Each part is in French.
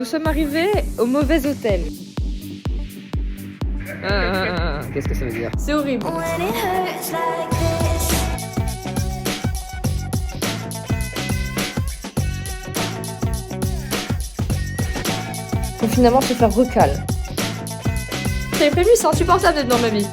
Nous sommes arrivés au mauvais hôtel. Qu'est-ce que ça veut dire? C'est horrible. Faut finalement se faire recal. J'avais prévu, c'est insupportable d'être dans ma vie.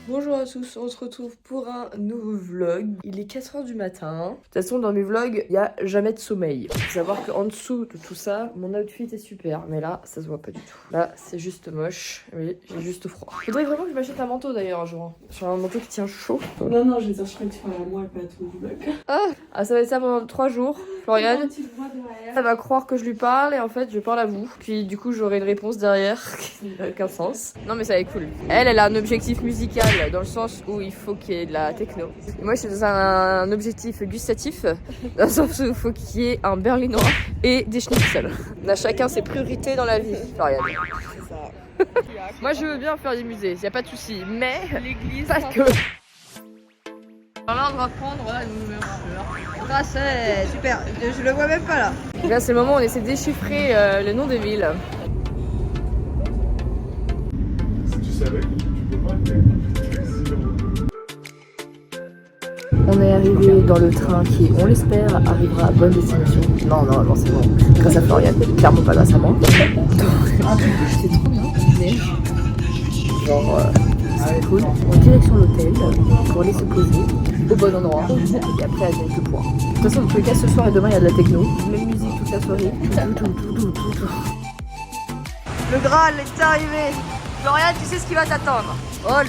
Bonjour à tous, on se retrouve pour un nouveau vlog. Il est 4h du matin. De toute façon, dans mes vlogs, il n'y a jamais de sommeil. Faut savoir qu'en dessous de tout ça, mon outfit est super. Mais là, ça se voit pas du tout. Là, c'est juste moche. Oui, j'ai juste froid. Faudrait vraiment que je m'achète un manteau d'ailleurs un jour. J'ai un manteau qui tient chaud. Non, je vais dire, je crois que tu feras moi et pas tout le vlog. Ah, ça va être ça pendant 3 jours. Florian, ça va croire que je lui parle et en fait, je parle à vous. Puis du coup, j'aurai une réponse derrière qui n'a aucun sens. Non, mais ça va être cool. Elle a un objectif musical dans le sens où il faut qu'il y ait de la techno. Et moi, je suis dans un objectif gustatif dans le sens où il faut qu'il y ait un berlinois et des schnitzel. On a chacun ses priorités dans la vie, Florian. C'est ça. Moi, je veux bien faire des musées, y a pas de souci, mais L'église. pas que. Alors là, on va prendre la numéro. Brasset. Super, je le vois même pas là. Là, c'est le moment où on essaie de déchiffrer le nom des villes. Si tu savais, tu peux pas On est arrivé dans le train qui, on l'espère, arrivera à bonne destination. Non, c'est bon. Grâce à Florian, clairement pas grâce à moi. C'est trop bien, il neige. Genre, c'est cool. En direction de l'hôtel pour aller se poser au bon endroit. Et après, à quelques points. De toute façon, dans tous les cas, ce soir et demain, il y a de la techno. Même musique toute la soirée. Tout. Le Graal est arrivé. Florian, tu sais ce qui va t'attendre. Oh là.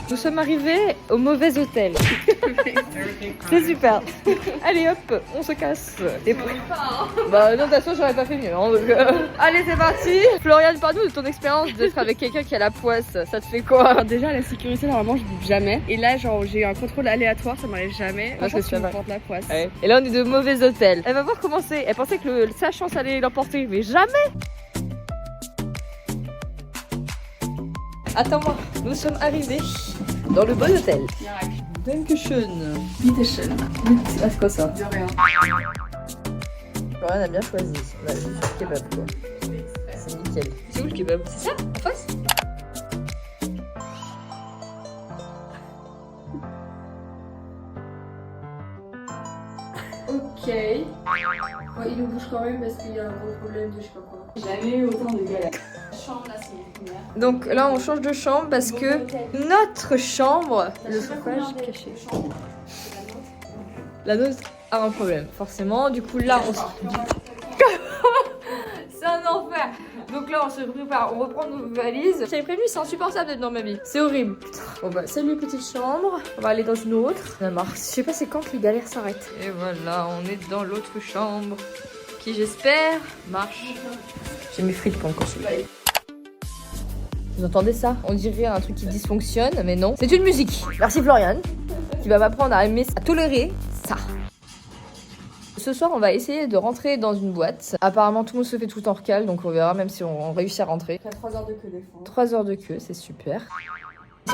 Nous sommes arrivés au mauvais hôtel. C'est super. Allez hop, on se casse. T'es prêt? Bah non, de toute façon j'aurais pas fait mieux. Hein, donc, Allez, c'est parti. Florian, parle-nous de ton expérience d'être avec quelqu'un qui a la poisse. Ça te fait quoi? Déjà, la sécurité, normalement, je bouge jamais. Et là, genre, j'ai eu un contrôle aléatoire, ça m'arrive jamais. Moi, je me suis me mal. porte la poisse. Ouais. Et là on est de mauvais hôtel. Elle va voir comment c'est. Elle pensait que sa chance allait l'emporter, mais jamais. Attends-moi, nous sommes arrivés dans le bon hôtel. Dankeschön. Bitteschön. Ah, c'est quoi ça? De rien. Florian a bien choisi. On a juste le kebab quoi. C'est nickel. C'est où le kebab? C'est ça? En face? Ok. Ouais, il nous bouge quand même parce qu'il y a un gros problème de je sais pas quoi. Jamais eu autant de galères. Chambre là, c'est une première. Donc là on change de chambre parce que notre chambre, le chauffage caché. La nôtre a un problème, forcément. Du coup là on se... C'est un enfer. Donc là on se prépare, on reprend nos valises. J'avais prévenu, c'est insupportable d'être dans ma vie. C'est horrible. Bon bah salut petite chambre. On va aller dans une autre. J'en ai marre. Je sais pas c'est quand que les galères s'arrêtent. Et voilà, on est dans l'autre chambre. Qui j'espère marche. J'ai mes frites pour le consulter. Vous entendez ça? On dirait un truc qui dysfonctionne, mais non. C'est une musique. Merci Florian, qui va m'apprendre à aimer, à tolérer ça. Ce soir, on va essayer de rentrer dans une boîte. Apparemment, tout le monde se fait tout en recal, donc on verra même si on réussit à rentrer. Après 3 heures de queue des fois. 3 heures de queue, c'est super.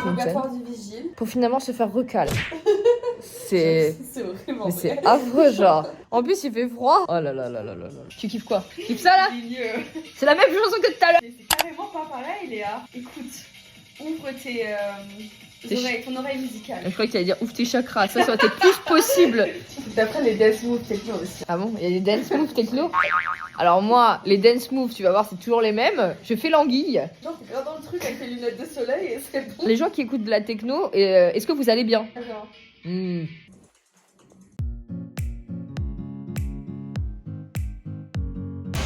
Obligatoire du vigile. Pour finalement se faire recal. C'est... C'est vraiment Mais vrai. c'est affreux, genre. En plus, il fait froid. Oh là là. Tu kiffes quoi? Tu kiffes ça, là? C'est la même chanson que tout à l'heure. Mais c'est carrément pas pareil, Léa. Écoute, ouvre tes oreilles, ton oreille musicale. Je crois que tu allais dire ouvre tes chakras. Ça aurait été plus possible. D'après les dance moves techno aussi. Ah bon? Il y a des dance moves techno? Alors moi, les dance moves, tu vas voir, c'est toujours les mêmes. Je fais l'anguille. Genre, t'es grave dans le truc avec tes lunettes de soleil et c'est bon. Les gens qui écoutent de la techno, est-ce que vous allez bien? Genre.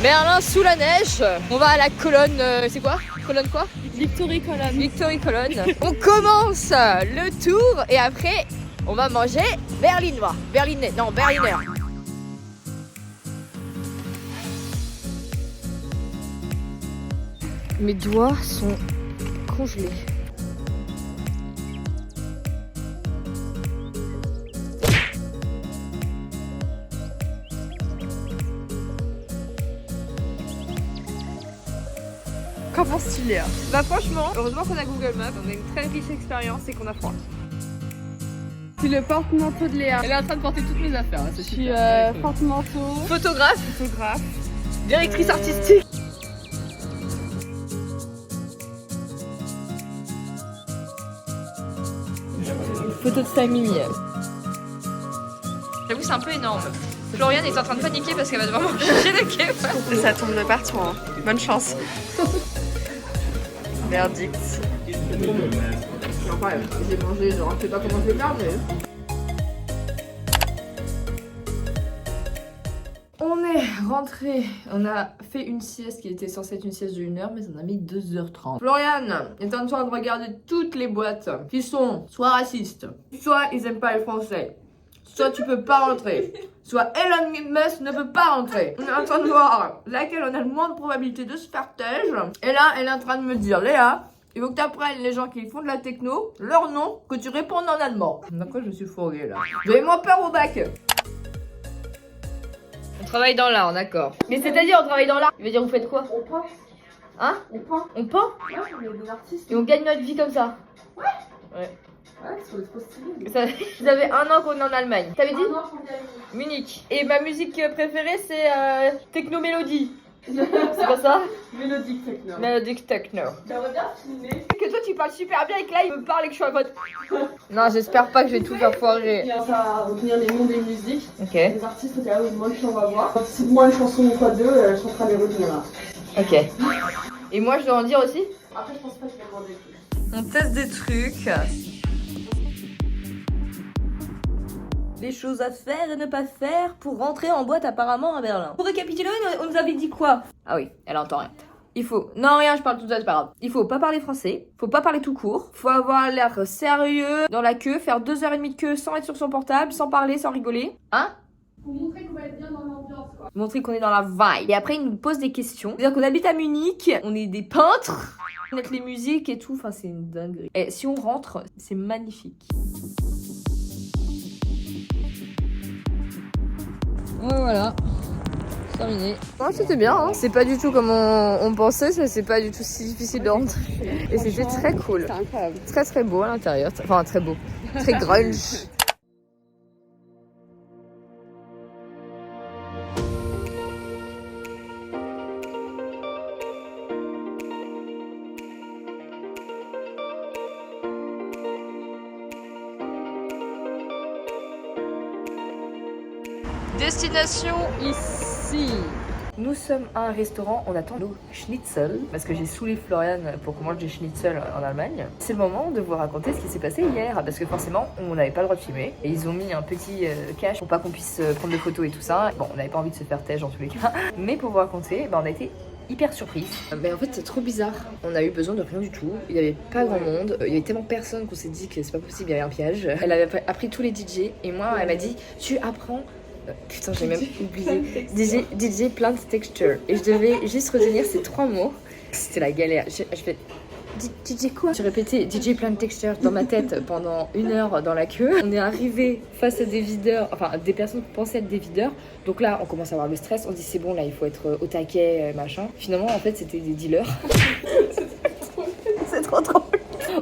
Merlin sous la neige. On va à la colonne, c'est quoi? Colonne quoi? Victory Column. Victory Colonne. On commence le tour et après, on va manger berlinois. Berliner. Mes doigts sont congelés. Qu'en penses-tu, Léa? Bah franchement, heureusement qu'on a Google Maps, on a une très riche expérience et qu'on a froid. suis le porte-manteau de Léa. Elle est en train de porter toutes mes affaires. Je suis porte-manteau. Photographe. Photographe. Directrice artistique. Photo de famille. J'avoue, c'est un peu énorme. Floriane est en train de paniquer parce qu'elle va devoir manger des kebabs. Ça tombe de partout, hein. Bonne chance. Verdict. Incroyable. J'ai mangé, genre, je sais pas comment je vais faire, mais. On est rentré, on a fait une sieste qui était censée être une sieste de 1 heure, mais ça en a mis 2h30. Floriane est en train de regarder toutes les boîtes qui sont soit racistes, soit ils aiment pas les Français, soit tu peux pas rentrer, soit Elon Musk ne peut pas rentrer. On est en train de voir laquelle on a le moins de probabilité de se faire tège. Et là, elle est en train de me dire, Léa, il faut que tu apprennes les gens qui font de la techno, leur nom, que tu répondes en allemand. D'accord, je me suis fourrée là. J'avais moins peur au bac. On travaille dans l'art, d'accord. Mais c'est-à-dire, on travaille dans l'art. Il veut dire, vous faites quoi? On peint. Hein? On peint. On peint? Ouais, on est des artistes. Et on gagne notre vie comme ça? Ouais, c'est trop stylé. Ça vous avez 1 an qu'on est en Allemagne. T'avais dit? Non, je Munich. Et ma musique préférée, c'est Techno Mélodie. C'est pas ça? Mélodique techno. Melodic Techno. J'aimerais bien filmer. Que toi tu parles super bien et que là il me parle et que je suis en mode. Non, j'espère pas que je vais tout faire foirer. On va retenir les noms des musiques. Ok. Les artistes, là, moi je on va voir. Si moi une chanson ou pas deux, je suis en train de les retenir là. Ok. Et moi je dois en dire aussi? Après, je pense pas que je vais demander plus. On teste des trucs. Les choses à faire et ne pas faire pour rentrer en boîte apparemment à Berlin. Pour récapituler, on nous avait dit quoi? Ah oui, elle entend rien. Il faut... Non, rien, je parle tout seul, c'est pas grave. Il faut pas parler français, faut pas parler tout court, faut avoir l'air sérieux dans la queue, faire 2h30 de queue sans être sur son portable, sans parler, sans rigoler. Hein? Pour montrer qu'on va être bien dans l'ambiance, quoi. Montrer qu'on est dans la vibe. Et après, ils nous posent des questions. C'est-à-dire qu'on habite à Munich, on est des peintres, on connaît les musiques et tout, enfin c'est une dinguerie. Et si on rentre, c'est magnifique. Ouais, voilà. Terminé. Ouais, c'était bien, hein. C'est pas du tout comme on pensait, ça c'est pas du tout si difficile de rentrer. Et c'était très cool. C'était incroyable. Très très beau à l'intérieur. Enfin, très beau. Très grunge. Destination ici. Nous sommes à un restaurant, on attend nos schnitzel parce que j'ai saoulé Floriane pour qu'on mange des schnitzel en Allemagne. C'est le moment de vous raconter ce qui s'est passé hier parce que forcément on n'avait pas le droit de filmer et ils ont mis un petit cache pour pas qu'on puisse prendre de photos et tout ça. Bon, on n'avait pas envie de se faire têche dans tous les cas, mais pour vous raconter, on a été hyper surprise. Mais en fait c'est trop bizarre. On a eu besoin de rien du tout. Il n'y avait pas grand monde. Il y avait tellement personne qu'on s'est dit que c'est pas possible, il y avait un piège. Elle avait appris tous les DJ et moi elle m'a dit tu apprends. Putain, j'ai même oublié. DJ Plant Texture. Et je devais juste retenir ces 3 mots. C'était la galère. Je fais DJ quoi? J'ai répété DJ Plant Texture dans ma tête pendant 1 heure dans la queue. On est arrivé face à des videurs, enfin des personnes qui pensaient être des videurs. Donc là, on commence à avoir le stress. On dit c'est bon, là, il faut être au taquet, machin. Finalement, en fait, c'était des dealers. C'est trop drôle.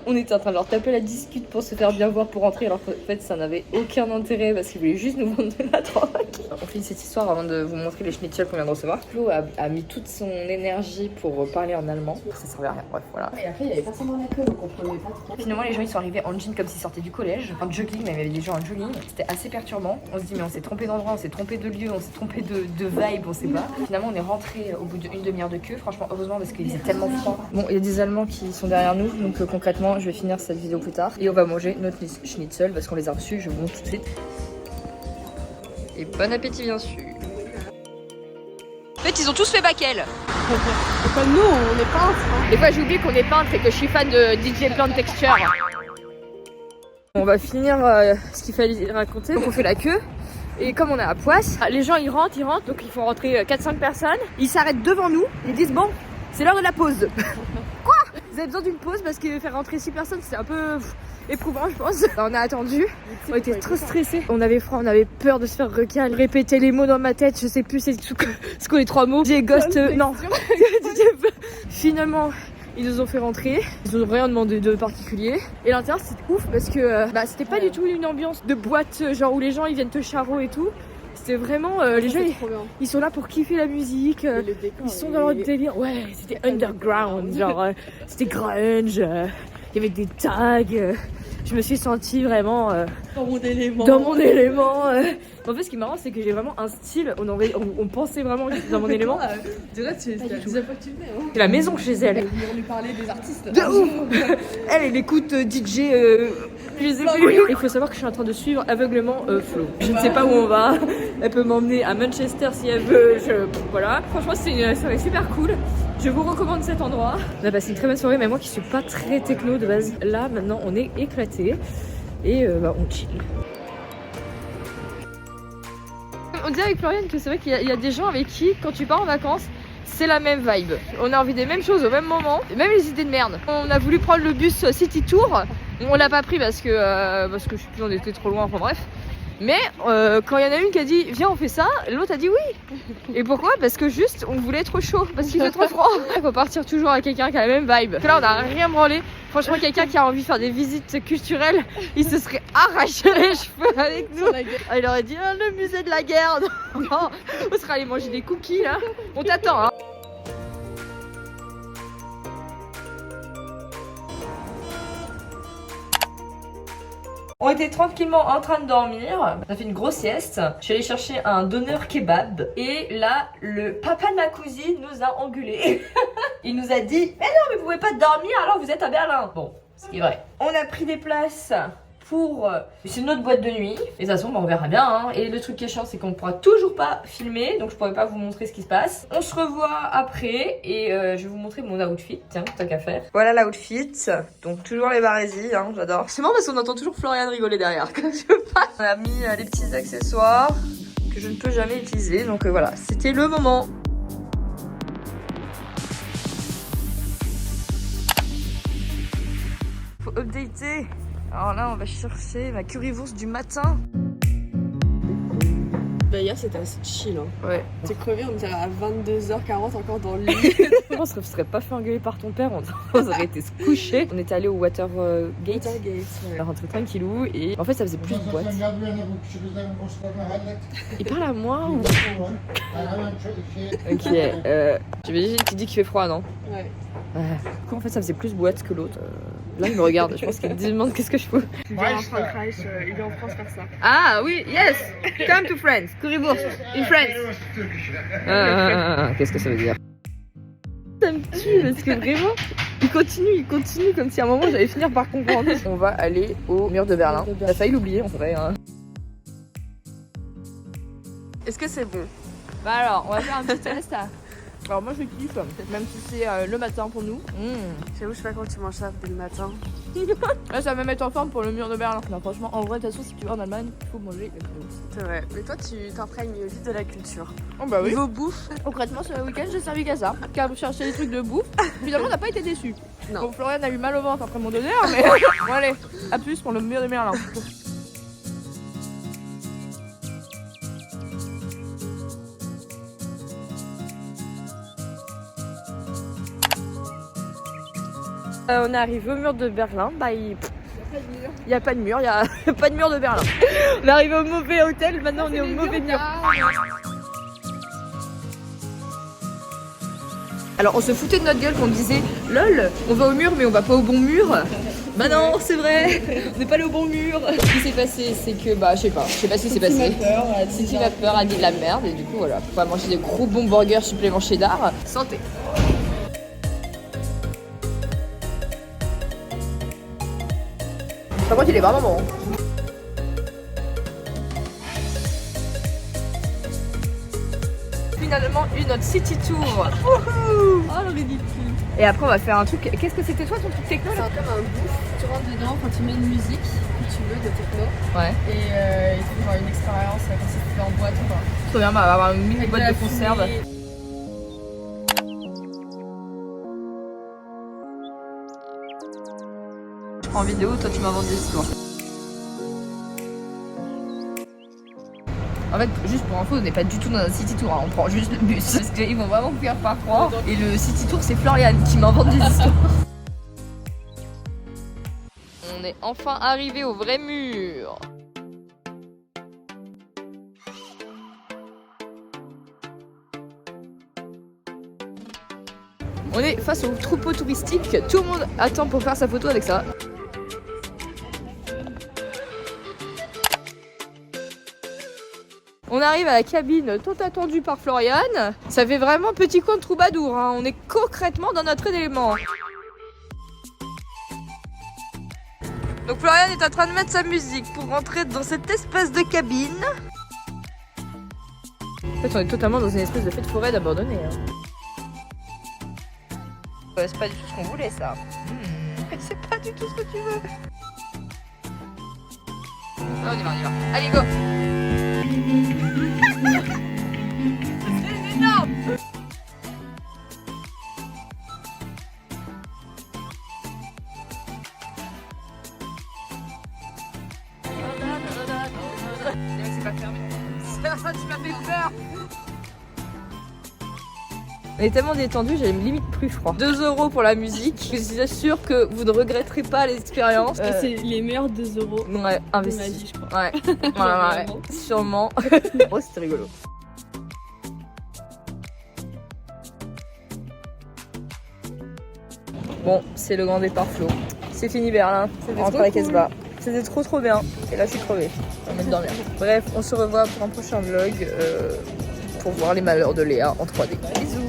On était en train de leur taper la discute pour se faire bien voir pour rentrer alors qu'en fait ça n'avait aucun intérêt parce qu'ils voulaient juste nous vendre de la drogue. On finit cette histoire avant de vous montrer les schnitzel qu'on vient de recevoir. Flo a mis toute son énergie pour parler en allemand. Ça servait à rien, bref voilà. Et après il y avait personne dans la queue donc on prenait pas trop. Finalement les gens ils sont arrivés en jean comme s'ils sortaient du collège. En jogging, mais il y avait des gens en jogging. C'était assez perturbant. On se dit mais on s'est trompé d'endroit, on s'est trompé de lieu, on s'est trompé de vibe, on sait pas. Finalement on est rentré au bout d'une demi-heure de queue. Franchement heureusement parce qu'il faisait tellement froid. Bon il y a des Allemands qui sont derrière nous donc concrètement je vais finir cette vidéo plus tard et on va manger notre schnitzel parce qu'on les a reçus, je vous montre tout de suite. Et bon appétit bien sûr. En fait ils ont tous fait Backel. Comme nous on est peintres. Hein. Des fois j'oublie qu'on est peintre et que je suis fan de DJ Plant Texture. On va finir ce qu'il fallait raconter. Donc on fait la queue. Et comme on est à Poisse, les gens ils rentrent, donc il faut rentrer 4-5 personnes. Ils s'arrêtent devant nous, ils disent bon, c'est l'heure de la pause. Quoi? Vous avez besoin d'une pause parce que faire rentrer 6 personnes c'est un peu éprouvant je pense. On a attendu, on était trop stressés. On avait froid, on avait peur de se faire recal. Répéter les mots dans ma tête, je sais plus c'est quoi les 3 mots. J'ai ghost, non. Finalement, Ils nous ont fait rentrer, ils nous ont rien demandé de particulier. Et l'intérieur c'était ouf parce que c'était pas du tout une ambiance de boîte genre où les gens ils viennent te charo et tout. C'était vraiment les gens ils sont là pour kiffer la musique, ils sont dans leur délire. Ouais, c'était underground, genre c'était grunge, il y avait des tags. Je me suis sentie vraiment Dans mon élément. dans mon élément. En fait, ce qui est marrant, c'est que j'ai vraiment un style. On pensait vraiment que j'étais dans mon élément. C'est la deuxième fois que tu le mets. C'est la maison chez elle. On lui parlait des artistes. De ouf. Elle écoute DJ. Je sais plus. Il faut savoir que je suis en train de suivre aveuglément Flo. Je ne sais pas où on va. Elle peut m'emmener à Manchester si elle veut. Voilà. Franchement, c'est une soirée super cool. Je vous recommande cet endroit. On a passé une très bonne soirée, mais moi qui suis pas très techno de base, là maintenant on est éclaté et on chill. On dit avec Floriane que c'est vrai qu'il y a des gens avec qui, quand tu pars en vacances, c'est la même vibe. On a envie des mêmes choses au même moment, même les idées de merde. On a voulu prendre le bus City Tour, on l'a pas pris parce que je sais plus, on était trop loin, enfin bref. Mais quand il y en a une qui a dit viens on fait ça, l'autre a dit oui. Et pourquoi? Parce que juste on voulait être chaud, parce qu'il fait trop froid. Il faut partir toujours avec quelqu'un qui a la même vibe. Parce que là on a rien branlé. Franchement quelqu'un qui a envie de faire des visites culturelles, il se serait arraché les cheveux avec nous. Il aurait dit le musée de la guerre. On serait allé manger des cookies là. On t'attend hein. On était tranquillement en train de dormir, on a fait une grosse sieste, je suis allée chercher un doner kebab et là le papa de ma cousine nous a engueulés. Il nous a dit mais non mais vous pouvez pas dormir alors vous êtes à Berlin. Bon, c'est vrai. On a pris des places pour c'est une autre boîte de nuit et de toute façon on verra bien hein. Et le truc qui est chiant c'est qu'on pourra toujours pas filmer donc je pourrai pas vous montrer ce qui se passe. On se revoit après et je vais vous montrer mon outfit, tiens tant qu'à faire. Voilà l'outfit, donc toujours les barésies hein, j'adore. C'est marrant parce qu'on entend toujours Floriane rigoler derrière quand je passe. On a mis les petits accessoires que je ne peux jamais utiliser donc voilà c'était le moment. Faut updater. Alors là, on va chercher ma currywurst du matin. Bah hier c'était assez chill hein. Ouais. T'es crevé, on dirait à 22h40 encore dans le lit. On se serait pas fait engueuler par ton père, on aurait été se coucher. On était allé au Watergate. On est rentré tranquillou et en fait ça faisait plus de boîtes. Il parle à moi ou... Ok, j'imagine qu'il dit qu'il fait froid, non? Ouais. Du coup en fait ça faisait plus boîte que l'autre. Là il me regarde, je pense qu'il me demande qu'est-ce que je fais. Il est en Frankreich, il est en France faire ça. Ah oui, yes, come to France, currywurst, in France. Qu'est-ce que ça veut dire? Ça me tue parce que vraiment, il continue comme si à un moment j'allais finir par comprendre. On va aller au mur de Berlin. On a failli l'oublier en vrai. Hein. Est-ce que c'est bon? Bah alors, on va faire un petit test. Alors moi je kiffe, même si c'est le matin pour nous. J'avoue, je sais pas quand tu manges ça dès le matin. Là ça va me mettre en forme pour le mur de Berlin. Non, franchement, en vrai, de toute façon, si tu vas en Allemagne, il faut manger la currywurst. C'est vrai. Mais toi, tu t'imprègnes vite de la culture. Oh bah oui. Niveau bouffe. Concrètement, ce week-end, j'ai servi qu'à ça. Qu'à chercher des trucs de bouffe. Finalement, on n'a pas été déçus. Non. Bon, Floriane a eu mal au ventre après mon donneur, mais bon, allez, à plus pour le mur de Berlin. On est arrivé au mur de Berlin, il n'y a pas de mur, il n'y a pas de mur de Berlin. On est arrivé au mauvais hôtel, maintenant on est au mauvais mur. Alors on se foutait de notre gueule qu'on disait lol, on va au mur mais on va pas au bon mur. Bah non, c'est vrai, on n'est pas allé au bon mur. Ce qui s'est passé, c'est que je sais pas ce qui s'est passé. Titi m'a peur, a dit de la merde et du coup voilà, on va manger des gros bons burgers supplément cheddar. Santé. Par contre, il est vraiment bon. Finalement, notre city tour. Oh le ridicule. Et après, on va faire un truc. Qu'est-ce que c'était toi ton truc techno là? C'est comme un bouffe. Tu rentres dedans quand tu mets une musique que tu veux de techno. Ouais. Et il faut faire une expérience comme si c'était en boîte ou quoi. Trop bien, on va avoir une mini boîte de conserve. En vidéo, toi tu m'as vendu l'histoire. En fait, juste pour info, on n'est pas du tout dans un city tour, hein. On prend juste le bus. Parce qu'ils vont vraiment vous faire pas croire. Et le city tour, c'est Floriane qui m'invente des histoires. On est enfin arrivé au vrai mur. On est face au troupeau touristique. Tout le monde attend pour faire sa photo avec ça. On arrive à la cabine tant attendue par Floriane. Ça fait vraiment petit coin de troubadour, hein. On est concrètement dans notre élément. Donc Floriane est en train de mettre sa musique pour rentrer dans cette espèce de cabine. En fait, on est totalement dans une espèce de fête forêt abandonnée. Hein. C'est pas du tout ce qu'on voulait, ça. C'est pas du tout ce que tu veux. Ah, on y va, on y va. Allez, go. C'est énorme. C'est pas fermé. Tu m'as fait peur. On est tellement détendu, j'avais limite plus froid. 2 € pour la musique. Je suis sûre que vous ne regretterez pas l'expérience. C'est les meilleurs 2 € Ouais, de ma investi. vie, je crois. Ouais, ouais, sûrement. Oh, c'était rigolo. Bon, c'est le grand départ, Flo. C'est fini Berlin. On rentre à la Casbah. C'était trop bien. Et là, je suis crevée. On va dormir. Bref, on se revoit pour un prochain vlog pour voir les malheurs de Léa en 3D. Bisous.